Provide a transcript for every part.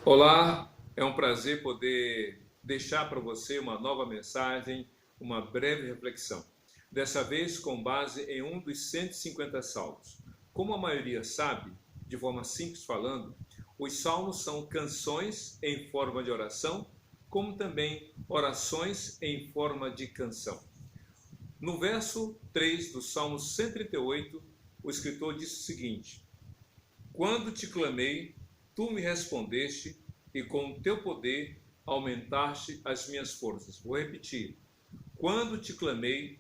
Olá, é um prazer poder deixar para você uma nova mensagem, uma breve reflexão. Dessa vez com base em um dos 150 salmos. Como a maioria sabe, de forma simples falando, os salmos são canções em forma de oração, como também orações em forma de canção. No verso 3 do Salmo 138, o escritor disse o seguinte: Quando te clamei, tu me respondeste, e com o teu poder aumentaste as minhas forças. Vou repetir. Quando te clamei,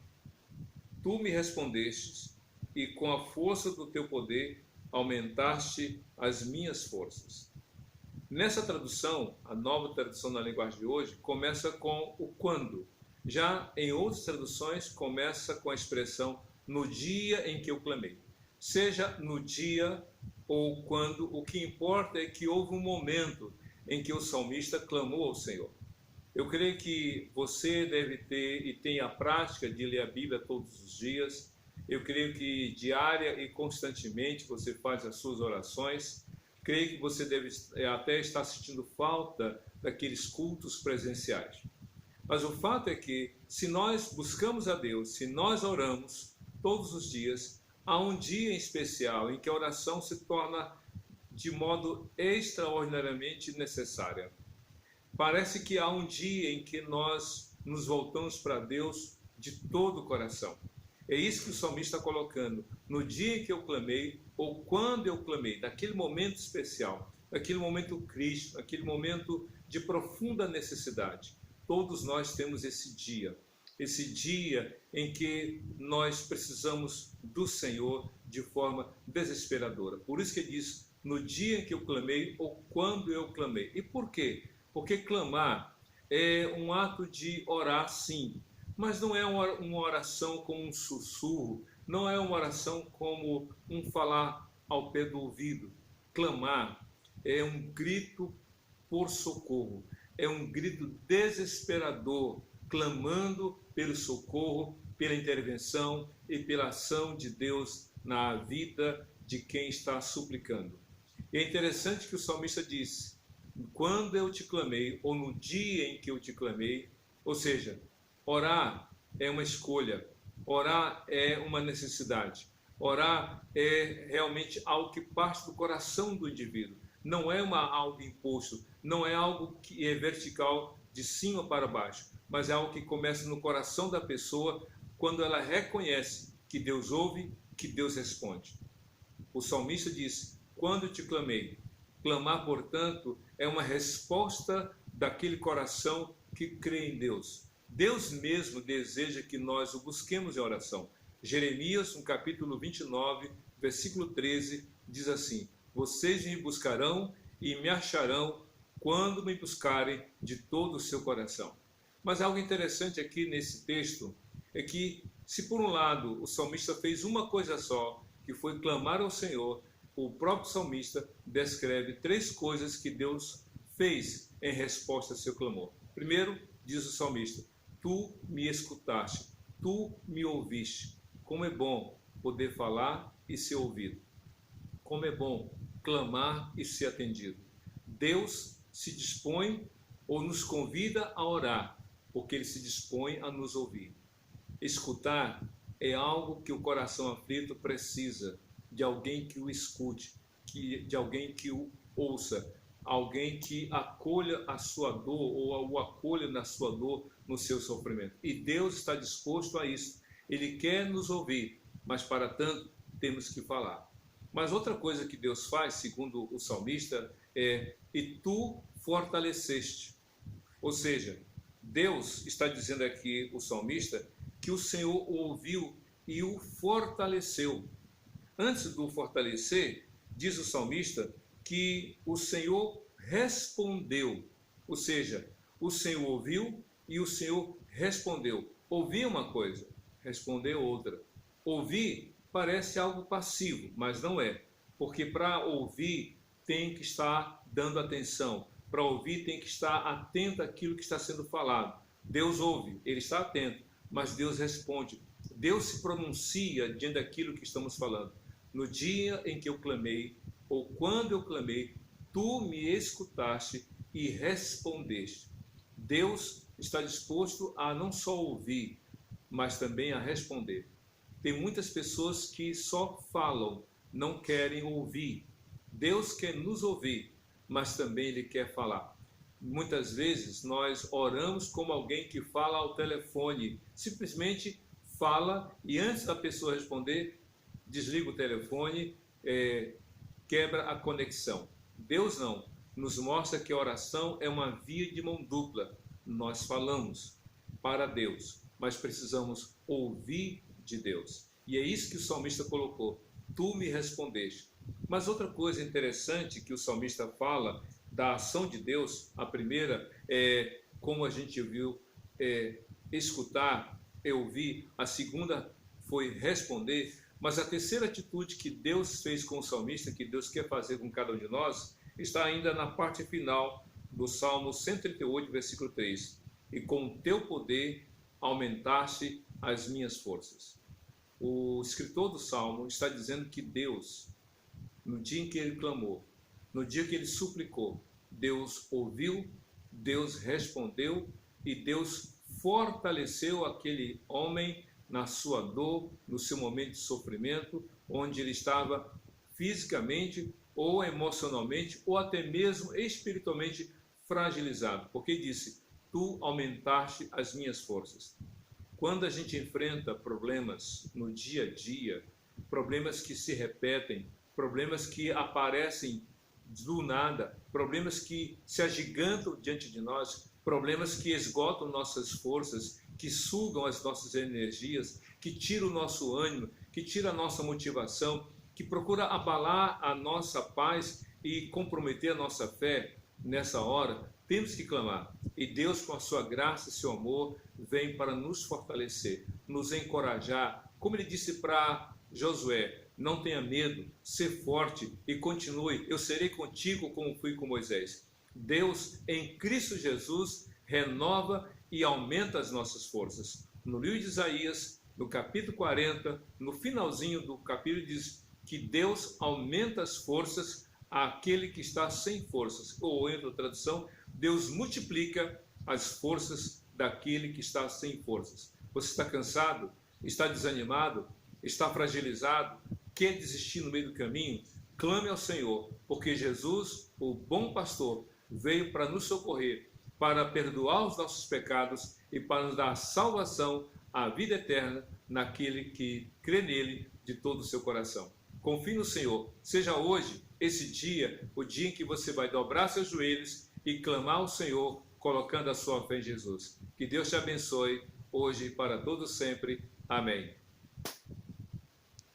tu me respondeste, e com a força do teu poder aumentaste as minhas forças. Nessa tradução, a nova tradução na linguagem de hoje, começa com o quando. Já em outras traduções, começa com a expressão no dia em que eu clamei. Seja no dia ou quando, o que importa é que houve um momento em que o salmista clamou ao Senhor. Eu creio que você deve ter e tem a prática de ler a Bíblia todos os dias. Eu creio que diária e constantemente você faz as suas orações. Creio que você deve até estar sentindo falta daqueles cultos presenciais. Mas o fato é que, se nós buscamos a Deus, se nós oramos todos os dias, há um dia em especial em que a oração se torna de modo extraordinariamente necessária. Parece que há um dia em que nós nos voltamos para Deus de todo o coração. É isso que o salmista está colocando. No dia em que eu clamei, ou quando eu clamei, daquele momento especial, daquele momento crítico, daquele momento de profunda necessidade. Todos nós temos esse dia em que nós precisamos do Senhor de forma desesperadora. Por isso que ele diz, no dia em que eu clamei, ou quando eu clamei. E por quê? Porque clamar é um ato de orar, sim, mas não é uma oração como um sussurro, não é uma oração como um falar ao pé do ouvido. Clamar é um grito por socorro, é um grito desesperador, clamando pelo socorro, pela intervenção e pela ação de Deus na vida de quem está suplicando. E é interessante que o salmista disse, quando eu te clamei, ou no dia em que eu te clamei, ou seja, orar é uma escolha, orar é uma necessidade, orar é realmente algo que parte do coração do indivíduo, não é algo imposto, não é algo que é vertical de cima para baixo, mas é algo que começa no coração da pessoa quando ela reconhece que Deus ouve, que Deus responde. O salmista disse, quando te clamei. Clamar, portanto, é uma resposta daquele coração que crê em Deus. Deus mesmo deseja que nós o busquemos em oração. Jeremias, no capítulo 29, versículo 13, diz assim, vocês me buscarão e me acharão quando me buscarem de todo o seu coração. Mas algo interessante aqui nesse texto é que, se por um lado o salmista fez uma coisa só, que foi clamar ao Senhor, o próprio salmista descreve 3 coisas que Deus fez em resposta ao seu clamor. Primeiro, diz o salmista, tu me escutaste, tu me ouviste. Como é bom poder falar e ser ouvido. Como é bom clamar e ser atendido. Deus se dispõe ou nos convida a orar, porque Ele se dispõe a nos ouvir. Escutar é algo que o coração aflito precisa, de alguém que o escute, de alguém que o ouça, alguém que acolha a sua dor ou o acolha na sua dor, no seu sofrimento. E Deus está disposto a isso. Ele quer nos ouvir, mas para tanto temos que falar. Mas outra coisa que Deus faz, segundo o salmista, é e tu fortaleceste. Ou seja, Deus está dizendo aqui, o salmista, que o Senhor o ouviu e o fortaleceu. Antes do fortalecer, diz o salmista, que o Senhor respondeu. Ou seja, o Senhor ouviu e o Senhor respondeu. Ouvir uma coisa, responder outra. Ouvir parece algo passivo, mas não é. Porque para ouvir tem que estar dando atenção. Para ouvir tem que estar atento àquilo que está sendo falado. Deus ouve, Ele está atento, mas Deus responde. Deus se pronuncia diante daquilo que estamos falando. No dia em que eu clamei, ou quando eu clamei, tu me escutaste e respondeste. Deus está disposto a não só ouvir, mas também a responder. Tem muitas pessoas que só falam, não querem ouvir. Deus quer nos ouvir, mas também Ele quer falar. Muitas vezes nós oramos como alguém que fala ao telefone, simplesmente fala e antes da pessoa responder, desliga o telefone, quebra a conexão. Deus não, nos mostra que a oração é uma via de mão dupla. Nós falamos para Deus, mas precisamos ouvir de Deus. E é isso que o salmista colocou, tu me respondeste. Mas outra coisa interessante que o salmista fala da ação de Deus, a primeira é, como a gente viu, escutar, ouvir, a segunda foi responder, mas a terceira atitude que Deus fez com o salmista, que Deus quer fazer com cada um de nós, está ainda na parte final do Salmo 138, versículo 3. E com o teu poder aumentaste as minhas forças. O escritor do Salmo está dizendo que Deus, no dia em que ele clamou, no dia que ele suplicou, Deus ouviu, Deus respondeu e Deus fortaleceu aquele homem na sua dor, no seu momento de sofrimento, onde ele estava fisicamente ou emocionalmente ou até mesmo espiritualmente fragilizado, porque disse, tu aumentaste as minhas forças. Quando a gente enfrenta problemas no dia a dia, problemas que se repetem, problemas que aparecem do nada, problemas que se agigantam diante de nós, problemas que esgotam nossas forças, que sugam as nossas energias, que tiram o nosso ânimo, que tiram a nossa motivação, que procura abalar a nossa paz e comprometer a nossa fé. Nessa hora, temos que clamar. E Deus, com a sua graça e seu amor, vem para nos fortalecer, nos encorajar. Como ele disse para Josué, não tenha medo, ser forte e continue. Eu serei contigo como fui com Moisés. Deus, em Cristo Jesus, renova e aumenta as nossas forças. No livro de Isaías, no capítulo 40, no finalzinho do capítulo, diz que Deus aumenta as forças àquele que está sem forças. Ou, em outra tradução, Deus multiplica as forças daquele que está sem forças. Você está cansado? Está desanimado? Está fragilizado? Quer desistir no meio do caminho? Clame ao Senhor, porque Jesus, o bom pastor, veio para nos socorrer, para perdoar os nossos pecados e para nos dar a salvação, a vida eterna, naquele que crê nele de todo o seu coração. Confie no Senhor. Seja hoje, esse dia, o dia em que você vai dobrar seus joelhos e clamar ao Senhor, colocando a sua fé em Jesus. Que Deus te abençoe, hoje e para todo sempre. Amém.